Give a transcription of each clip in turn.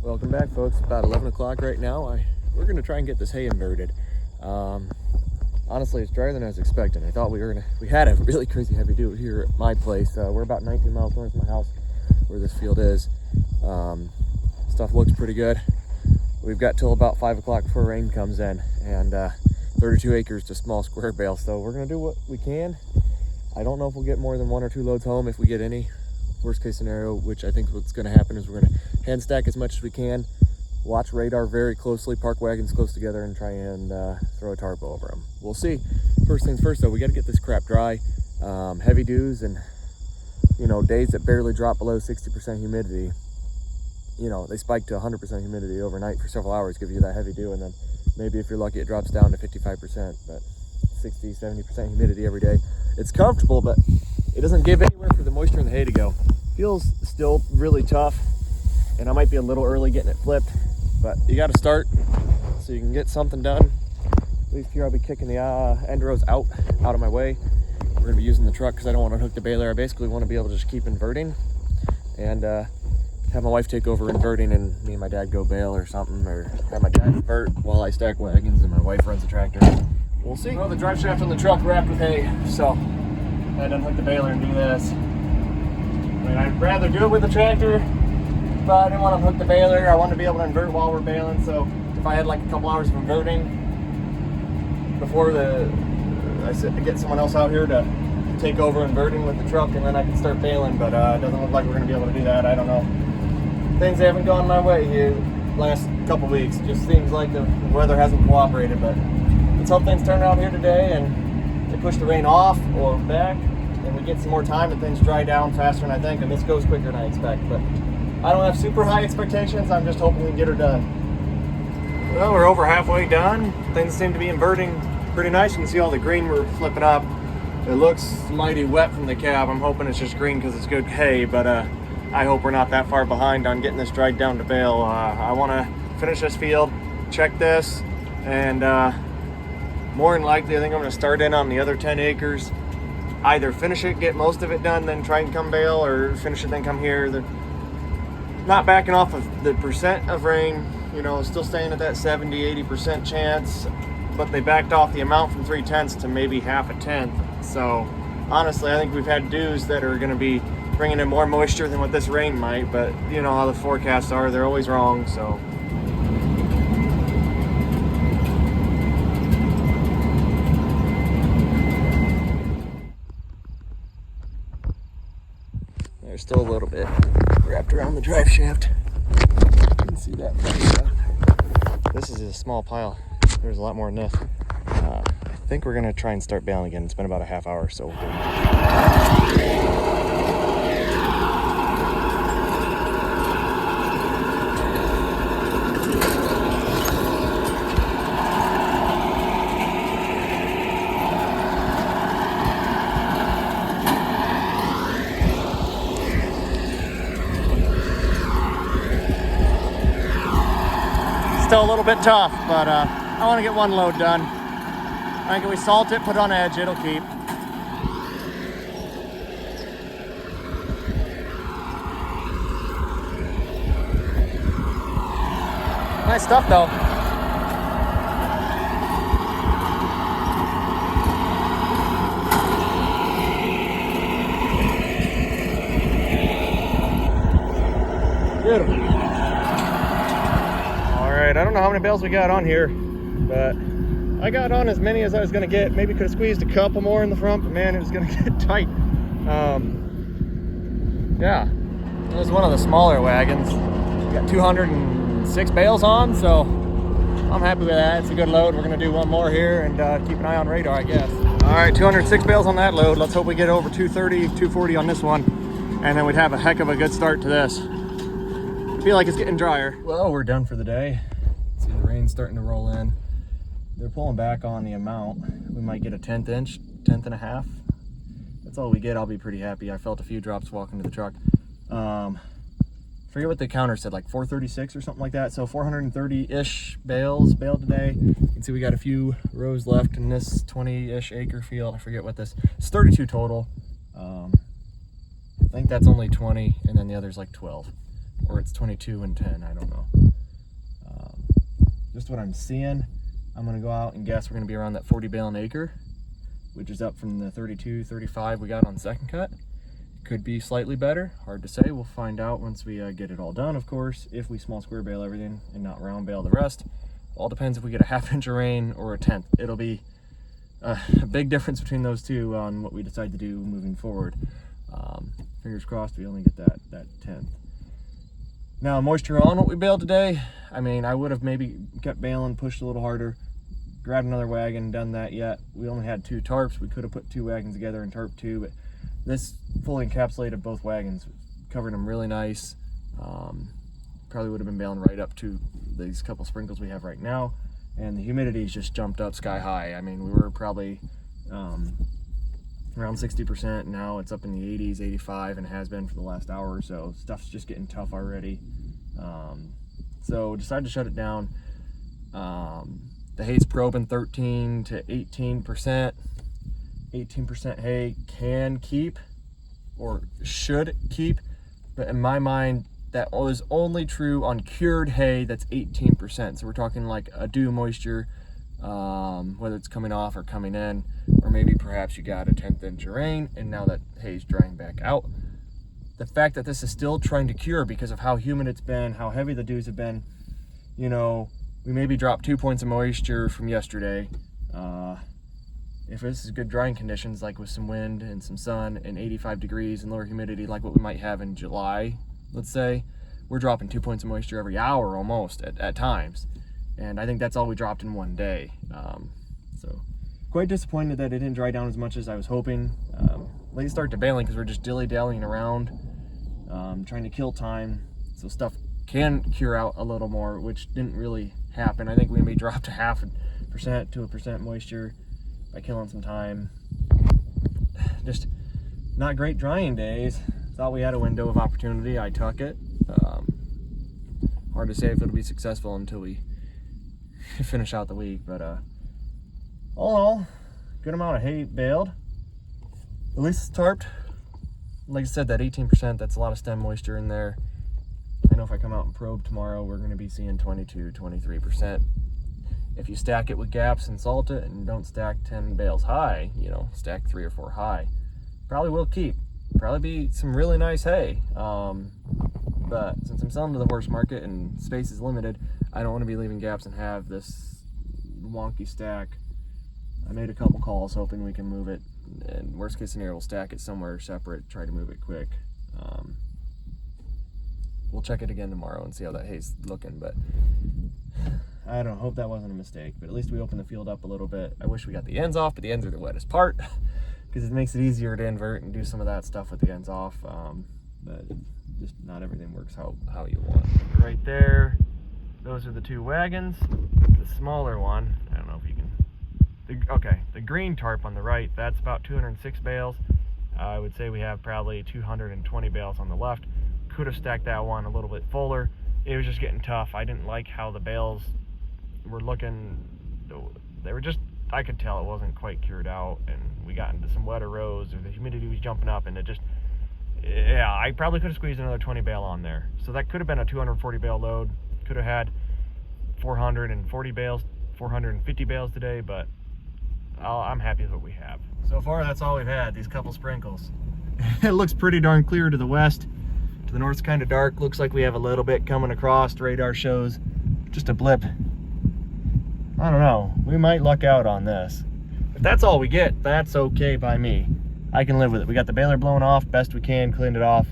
Welcome back, folks. About 11 o'clock right now. We're going to try and get this hay inverted. Honestly, it's drier than I was expecting. I thought we had a really crazy heavy dew here at my place. We're about 19 miles north of my house where this field is. Stuff looks pretty good. We've got till about 5 o'clock before rain comes in, and 32 acres to small square bale. So we're going to do what we can. I don't know if we'll get more than 1 or 2 loads home. If we get any, worst case scenario, which I think what's going to happen, is we're going to hand stack as much as we can, watch radar very closely, park wagons close together, and try and throw a tarp over them. We'll see. First things first, though, we got to get this crap dry. Heavy dews and days that barely drop below 60% humidity, they spike to 100% humidity overnight for several hours, give you that heavy dew, and then maybe if you're lucky it drops down to 55%, but 60-70% humidity every day. It's comfortable, but it doesn't give anywhere for the moisture in the hay to go. Feels still really tough, and I might be a little early getting it flipped, but you got to start so you can get something done. At least here I'll be kicking the end rows out of my way. We're going to be using the truck because I don't want to hook the baler. I basically want to be able to just keep inverting and have my wife take over inverting, and me and my dad go bale or something, or have my dad invert while I stack wagons and my wife runs the tractor. We'll see. Well, the drive shaft on the truck wrapped with hay, so I had to unhook the baler and do this. I mean, I'd rather do it with the tractor, but I didn't want to hook the baler. I wanted to be able to invert while we're baling, so if I had like a couple hours of inverting before I get someone else out here to take over inverting with the truck, and then I can start baling, but it doesn't look like we're going to be able to do that. I don't know. Things haven't gone my way here last couple weeks. It just seems like the weather hasn't cooperated, but let's hope things turn out here today and they push the rain off or back, and we get some more time and things dry down faster than I think, and this goes quicker than I expect. But I don't have super high expectations. I'm just hoping we can get her done. Well, we're over halfway done. Things seem to be inverting pretty nice. You can see all the green we're flipping up. It looks mighty wet from the cab. I'm hoping it's just green because it's good hay, but I hope we're not that far behind on getting this dried down to bale. I want to finish this field, check this, and more than likely I think I'm going to start in on the other 10 acres. Either finish it, get most of it done, then try and come bale, or finish it, then come here. They're not backing off of the percent of rain, still staying at that 70-80% chance, but they backed off the amount from 3/10 to maybe half a tenth. So honestly, I think we've had dews that are going to be bringing in more moisture than what this rain might, but you know how the forecasts are, they're always wrong. So there's still a little bit wrapped around the drive shaft. You can see that. This is a small pile. There's a lot more than this. I think we're gonna try and start baling again. It's been about a half hour, so we'll do it. Still a little bit tough, but I want to get one load done. I think if we salt it, put it on edge, it'll keep. Nice stuff, though. Beautiful. I don't know how many bales we got on here, but I got on as many as I was going to get. Maybe could have squeezed a couple more in the front, but man, it was going to get tight. Yeah, it was one of the smaller wagons. We got 206 bales on, so I'm happy with that. It's a good load. We're going to do one more here and keep an eye on radar, I guess. All right, 206 bales on that load. Let's hope we get over 230, 240 on this one, and then we'd have a heck of a good start to this. I feel like it's getting drier. Well, we're done for the day. See the rain's starting to roll in. They're pulling back on the amount. We might get a 1/10 inch, 1/10 and a half. That's all we get. I'll be pretty happy. I felt a few drops walking to the truck. Forget what the counter said, like 436 or something like that. So 430-ish bales baled today. You can see we got a few rows left in this 20-ish acre field. I forget what this, it's 32 total. I think that's only 20, and then the other's like 12. or it's 22 and 10, I don't know. Just what I'm seeing, I'm gonna go out and guess we're gonna be around that 40 bale an acre, which is up from the 32, 35 we got on second cut. Could be slightly better, hard to say. We'll find out once we get it all done, of course, if we small square bale everything and not round bale the rest. All depends if we get a 1/2 inch of rain or a 1/10. It'll be a big difference between those two on what we decide to do moving forward. Fingers crossed we only get that 1/10. Now, moisture on what we baled today, I mean, I would have maybe kept baling, pushed a little harder, grabbed another wagon, done that yet. We only had 2 tarps. We could have put 2 wagons together and tarp 2, but this fully encapsulated both wagons, covered them really nice. Probably would have been baling right up to these couple sprinkles we have right now, and the humidity's just jumped up sky high. I mean, we were probably around 60%. Now it's up in the 80s, 85, and has been for the last hour or so. Stuff's just getting tough already. So decided to shut it down. The hay's probing 13 to 18%. 18% hay can keep or should keep, but in my mind that was only true on cured hay that's 18%. So we're talking like a dew moisture, whether it's coming off or coming in, or maybe perhaps you got a 1/10 inch of rain and now that hay's drying back out. The fact that this is still trying to cure because of how humid it's been, how heavy the dews have been, you know, we maybe dropped 2 points of moisture from yesterday. If this is good drying conditions, like with some wind and some sun and 85 degrees and lower humidity, like what we might have in July, let's say, we're dropping 2 points of moisture every hour almost at times. And I think that's all we dropped in one day. So quite disappointed that it didn't dry down as much as I was hoping. Late start to baling because we're just dilly-dallying around, trying to kill time so stuff can cure out a little more, which didn't really happen. I think we maybe dropped 0.5% to 1% moisture by killing some time. Just not great drying days. Thought we had a window of opportunity. I took it. Hard to say if it'll be successful until we finish out the week, but all in all, good amount of hay baled. At least it's tarped. Like I said, that 18%, that's a lot of stem moisture in there. I know if I come out and probe tomorrow, we're going to be seeing 22, 23%. If you stack it with gaps and salt it and don't stack 10 bales high, you know, stack 3 or 4 high, probably will keep. Probably be some really nice hay. But since I'm selling to the horse market and space is limited, I don't want to be leaving gaps and have this wonky stack. I made a couple calls hoping we can move it, and worst case scenario, we'll stack it somewhere separate, try to move it quick. We'll check it again tomorrow and see how that hay's looking, but I don't know, hope that wasn't a mistake, but at least we opened the field up a little bit. I wish we got the ends off, but the ends are the wettest part because it makes it easier to invert and do some of that stuff with the ends off, but just not everything works how you want. Right there, those are the 2 wagons. The smaller one, I don't know if you can, okay, the green tarp on the right, that's about 206 bales. I would say we have probably 220 bales on the left. Could have stacked that one a little bit fuller. It was just getting tough. I didn't like how the bales were looking. They were just, I could tell it wasn't quite cured out, and we got into some wetter rows, or the humidity was jumping up, and it just, yeah, I probably could have squeezed another 20 bale on there. So that could have been a 240 bale load. Could have had 440 bales, 450 bales today, but I'm happy with what we have. So far, that's all we've had, these couple sprinkles. It looks pretty darn clear to the west. To the north's kind of dark. Looks like we have a little bit coming across. Radar shows just a blip. I don't know. We might luck out on this. If that's all we get, that's okay by me. I can live with it. We got the baler blown off best we can, cleaned it off.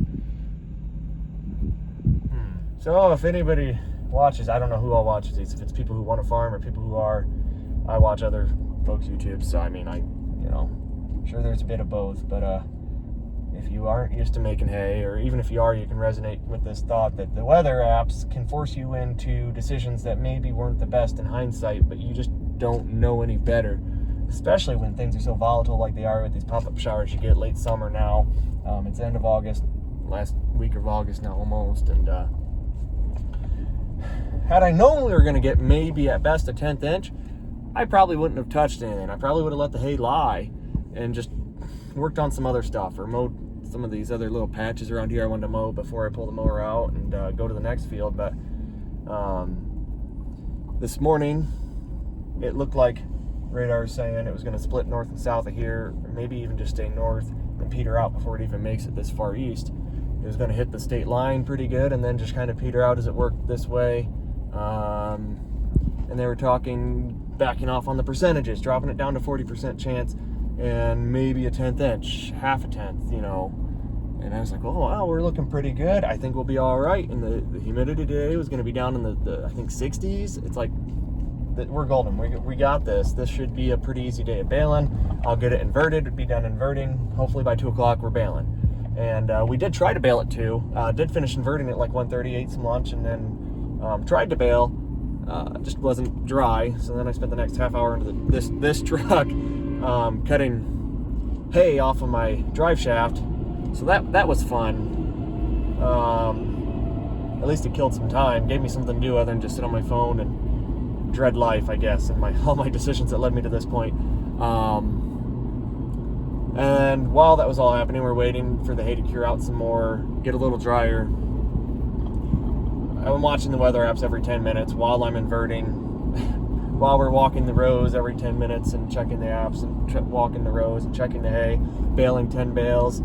So if anybody watches, I don't know who all watches these, if it's people who want to farm or people who are. I watch other folks' YouTube, so I mean, I'm sure there's a bit of both, but if you aren't used to making hay, or even if you are, you can resonate with this thought that the weather apps can force you into decisions that maybe weren't the best in hindsight, but you just don't know any better, especially when things are so volatile like they are with these pop-up showers you get late summer now. It's the end of August, last week of August now almost, and had I known we were going to get maybe at best a 1/10 inch, I probably wouldn't have touched anything. I probably would have let the hay lie and just worked on some other stuff or mowed some of these other little patches around here I wanted to mow before I pull the mower out and go to the next field. But this morning it looked like radar is saying it was going to split north and south of here, or maybe even just stay north and peter out before it even makes it this far east. It was going to hit the state line pretty good and then just kind of peter out as it worked this way. And they were talking backing off on the percentages, dropping it down to 40% chance and maybe a 1/10 inch, half a tenth, you know. And I was like, oh wow, we're looking pretty good. I think we'll be all right. And the humidity today was going to be down in the I think 60s. It's like, we're golden. We got this. This should be a pretty easy day of baling. I'll get it inverted, be done inverting. Hopefully by 2 o'clock we're baling. And we did try to bale at 2. Did finish inverting at like 1:30, ate some lunch, and then tried to bale. Just wasn't dry. So then I spent the next half hour into this truck cutting hay off of my drive shaft. So that was fun. At least it killed some time. Gave me something to do other than just sit on my phone and dread life, I guess, and all my decisions that led me to this point. And while that was all happening, we're waiting for the hay to cure out some more, get a little drier. I'm watching the weather apps every 10 minutes while I'm inverting, while we're walking the rows every 10 minutes and checking the apps and walking the rows and checking the hay, baling 10 bales,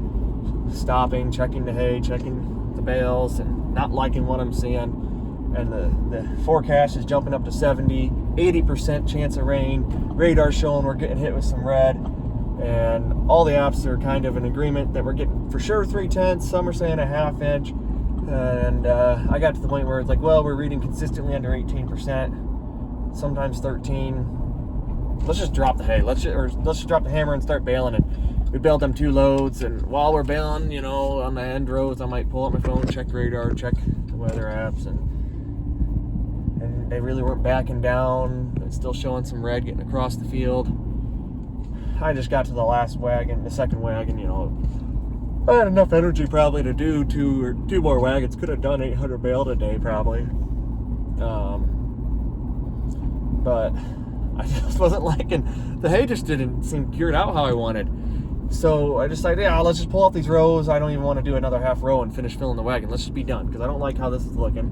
stopping, checking the hay, checking the bales, and not liking what I'm seeing. And the forecast is jumping up to 70, 80% chance of rain. Radar showing we're getting hit with some red. And all the apps are kind of in agreement that we're getting for sure 3/10. Some are saying a half inch. And I got to the point where it's like, well, we're reading consistently under 18%, sometimes 13. Let's just drop the hay. Let's just drop the hammer and start baling. And we baled them 2 loads. And while we're baling, you know, on the end rows, I might pull out my phone, check radar, check the weather apps, and they really weren't backing down. It's still showing some red getting across the field. I just got to the last wagon, the second wagon, you know. I had enough energy probably to do 2 more wagons. Could have done 800 bale today probably. But I just wasn't liking, the hay just didn't seem cured out how I wanted. So I decided, yeah, let's just pull out these rows. I don't even want to do another half row and finish filling the wagon. Let's just be done, because I don't like how this is looking.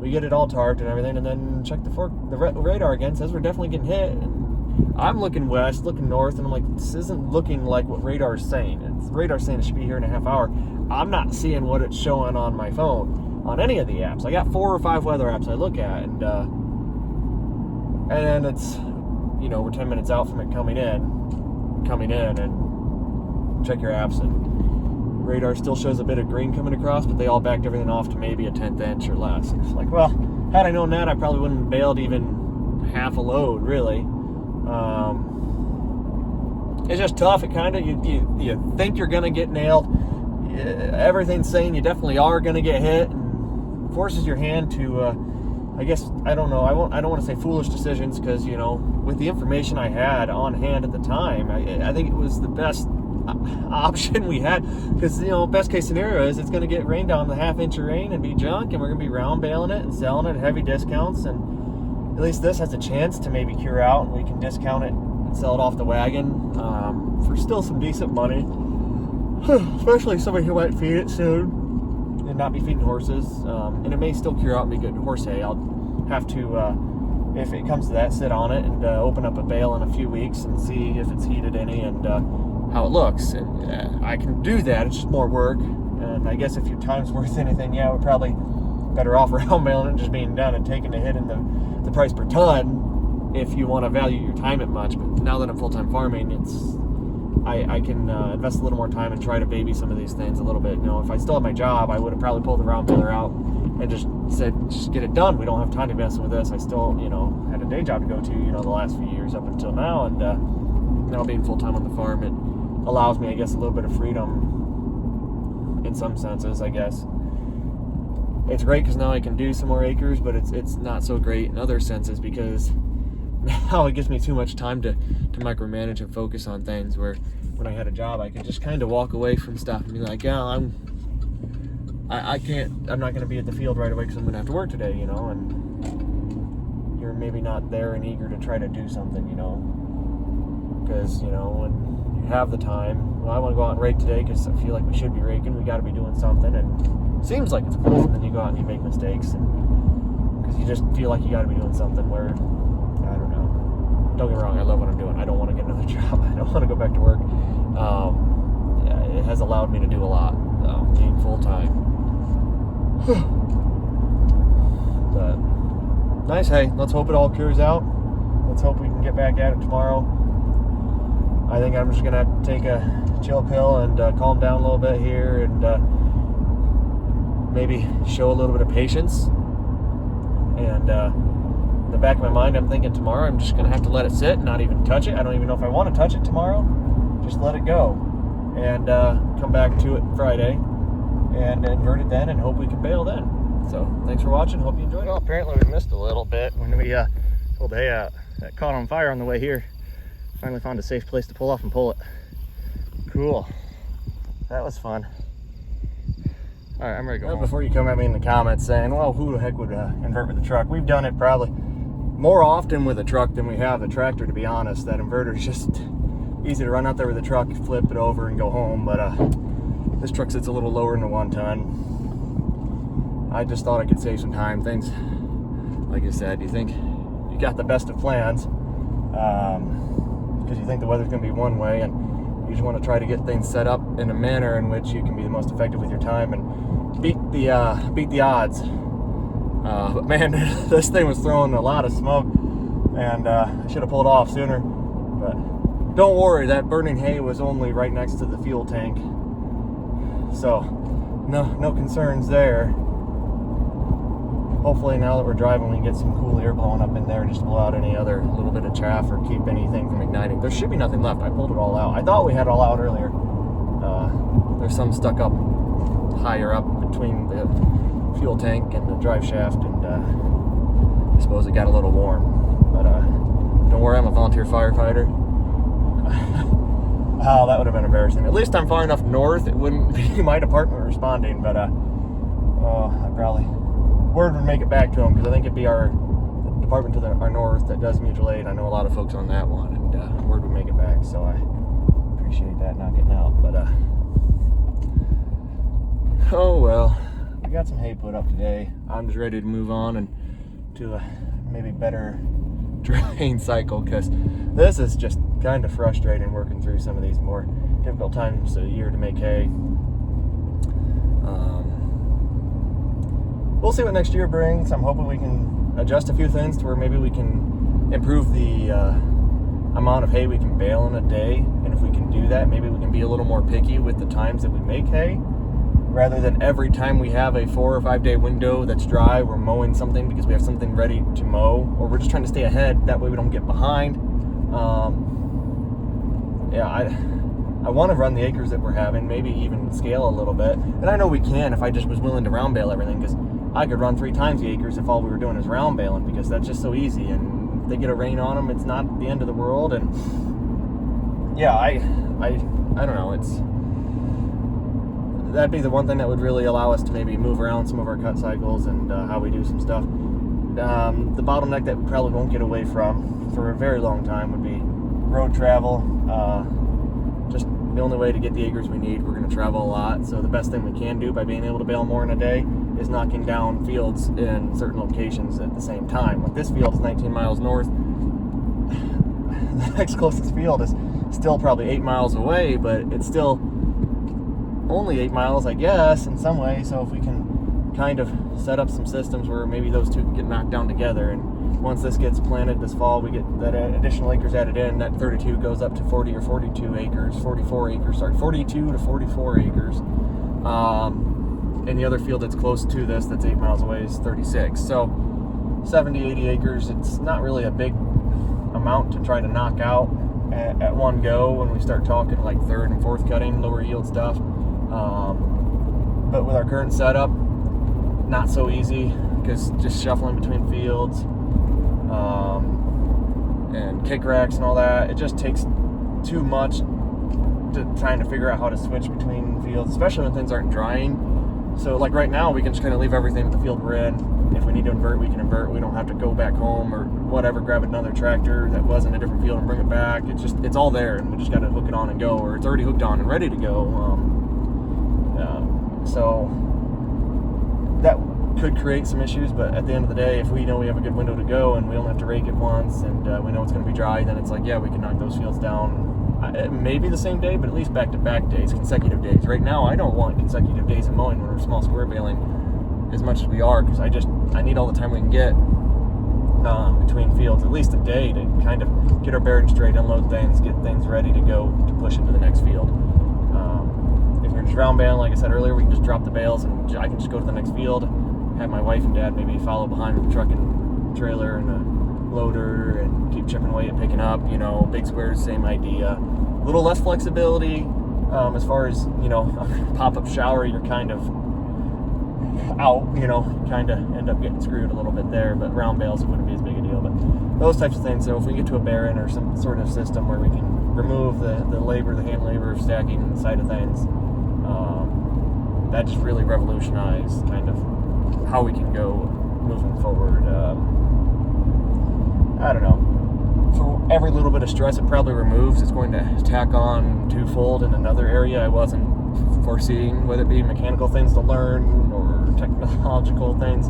We get it all tarped and everything, and then check the radar again. Says we're definitely getting hit. And I'm looking west, looking north, and I'm like, this isn't looking like what radar is saying. Radar's saying it should be here in a half hour. I'm not seeing what it's showing on my phone on any of the apps. I got 4 or 5 weather apps I look at, and it's, you know, we're 10 minutes out from it coming in, and check your apps, and radar still shows a bit of green coming across, but they all backed everything off to maybe a 1/10 inch or less. It's like, well, had I known that, I probably wouldn't have baled even half a load, really. It's just tough. It kind of, you think you're gonna get nailed. Everything's saying you definitely are gonna get hit, and forces your hand to, I guess, I don't know. I don't want to say foolish decisions, because, you know, with the information I had on hand at the time, I think it was the best option we had, because, you know, best case scenario is it's gonna get rained down, the half inch of rain, and be junk, and we're gonna be round baling it and selling it at heavy discounts. And at least this has a chance to maybe cure out, and we can discount it and sell it off the wagon for still some decent money. Especially somebody who might feed it soon and not be feeding horses. And it may still cure out and be good horse hay. I'll have to, if it comes to that, sit on it and open up a bale in a few weeks and see if it's heated any and how it looks. And I can do that. It's just more work. And I guess if your time's worth anything, yeah, we're probably better off round baling and just being done and taking a hit in the price per ton if you want to value your time at much. But now that I'm full-time farming, I can invest a little more time and try to baby some of these things a little bit. You know, if I still had my job, I would have probably pulled the round baler out and just said, just get it done. We don't have time to mess with this. I still, you know, had a day job to go to, you know, the last few years up until now. And now being full-time on the farm, it allows me, I guess, a little bit of freedom in some senses, I guess. It's great because now I can do some more acres, but it's not so great in other senses, because now it gives me too much time to micromanage and focus on things, where when I had a job, I could just kind of walk away from stuff and be like, yeah, I'm not going to be at the field right away because I'm going to have to work today, you know, and you're maybe not there and eager to try to do something, you know, because, you know, when you have the time. Well, I want to go out and rake today because I feel like we should be raking. We got to be doing something, and it seems like it's cool. And then you go out and you make mistakes, because you just feel like you got to be doing something. Where I don't know. Don't get me wrong, I love what I'm doing. I don't want to get another job. I don't want to go back to work. It has allowed me to do a lot, being full time. But nice. Hey, let's hope it all clears out. Let's hope we can get back at it tomorrow. I think I'm just gonna have to take a chill pill and calm down a little bit here, and maybe show a little bit of patience. And in the back of my mind, I'm thinking tomorrow I'm just gonna have to let it sit, not even touch it. I don't even know if I want to touch it tomorrow. Just let it go, and come back to it Friday and invert it then, and hope we can bail then. So thanks for watching. Hope you enjoyed it. Well, apparently we missed a little bit when we pulled hay out. That caught on fire on the way here. Finally found a safe place to pull off and pull it. Cool. That was fun. All right, I'm ready to go home. Before you come at me in the comments saying, well, who the heck would invert with a truck? We've done it probably more often with a truck than we have a tractor, to be honest. That inverter is just easy to run out there with a truck, flip it over, and go home. But this truck sits a little lower than a 1 ton. I just thought I could save some time. Things, like I said, you think you got the best of plans, because you think the weather's going to be one way, and you just want to try to get things set up in a manner in which you can be the most effective with your time and beat the odds. But man, this thing was throwing a lot of smoke, and I should have pulled off sooner. But don't worry, that burning hay was only right next to the fuel tank, so no concerns there. Hopefully now that we're driving, we can get some cool air blowing up in there just to blow out any other little bit of chaff or keep anything from igniting. There should be nothing left. I pulled it all out. I thought we had it all out earlier. There's some stuck up higher up between the fuel tank and the drive shaft, and I suppose it got a little warm. But don't worry, I'm a volunteer firefighter. Oh, that would have been embarrassing. At least I'm far enough north, it wouldn't be my department responding, but I probably... Word would make it back to them, because I think it'd be our department to our north that does mutual aid. I know a lot of folks on that one, and word would make it back, so I appreciate that not getting out. But oh well, we got some hay put up today. I'm just ready to move on and to a maybe better drying cycle, because this is just kind of frustrating working through some of these more difficult times of the year to make hay. We'll see what next year brings. I'm hoping we can adjust a few things to where maybe we can improve the amount of hay we can bale in a day. And if we can do that, maybe we can be a little more picky with the times that we make hay, rather than every time we have a 4 or 5 day window that's dry, we're mowing something because we have something ready to mow, or we're just trying to stay ahead. That way we don't get behind. I want to run the acres that we're having, maybe even scale a little bit. And I know we can if I just was willing to round bale everything, because I could run 3 times the acres if all we were doing is round baling, because that's just so easy. And if they get a rain on them, it's not the end of the world. And yeah, I don't know. That'd be the one thing that would really allow us to maybe move around some of our cut cycles and how we do some stuff. The bottleneck that we probably won't get away from for a very long time would be road travel. Just the only way to get the acres we need. We're going to travel a lot, so the best thing we can do by being able to bale more in a day is knocking down fields in certain locations at the same time. Like this field is 19 miles north. The next closest field is still probably 8 miles away, but it's still only 8 miles, I guess, in some way. So if we can kind of set up some systems where maybe those two can get knocked down together, and once this gets planted this fall, we get that additional acres added in, that 32 goes up to 40 or 42 acres, 42 to 44 acres. And the other field that's close to this, that's 8 miles away, is 36. So 70, 80 acres, it's not really a big amount to try to knock out at one go when we start talking like 3rd and 4th cutting, lower yield stuff. But with our current setup, not so easy, because just shuffling between fields and kick racks and all that, it just takes too much to trying to figure out how to switch between fields, especially when things aren't drying. So like right now, we can just kind of leave everything in the field we're in, If we need to invert, we can invert. We don't have to go back home or whatever, grab another tractor that was in a different field and bring it back. It's all there, and we just got to hook it on and go, or it's already hooked on and ready to go. So that could create some issues, but at the end of the day, if we know we have a good window to go and we only have to rake it once, and we know it's going to be dry, then it's like, yeah, we can knock those fields down. Maybe the same day, but at least back-to-back days, consecutive days. Right now, I don't want consecutive days of mowing when we're small square baling as much as we are, because I need all the time we can get between fields, at least a day, to kind of get our bearings straight, unload things, get things ready to go to push into the next field. If you're just round baling, like I said earlier, we can just drop the bales and I can just go to the next field, have my wife and dad maybe follow behind with a truck and trailer and a loader and keep chipping away at picking up. Big squares, same idea. A little less flexibility as far as, pop-up shower, you're kind of out, kind of end up getting screwed a little bit there, but round bales, it wouldn't be as big a deal. But those types of things, so if we get to a Baling or some sort of system where we can remove the labor, the hand labor of stacking side of things, that just really revolutionized kind of how we can go moving forward. I don't know. For every little bit of stress it probably removes, it's going to tack on twofold in another area I wasn't foreseeing, whether it be mechanical things to learn or technological things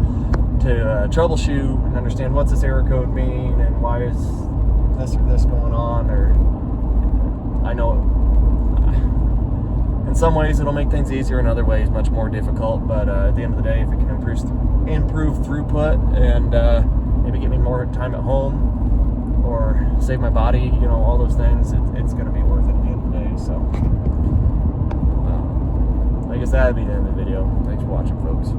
to troubleshoot and understand what's this error code mean and why is this or this going on. Or I know in some ways it'll make things easier, in other ways much more difficult, but at the end of the day, if it can improve throughput and maybe get me more time at home or save my body, all those things, it's going to be worth it at the end of the day. So I guess that'd be the end of the video. Thanks for watching, folks.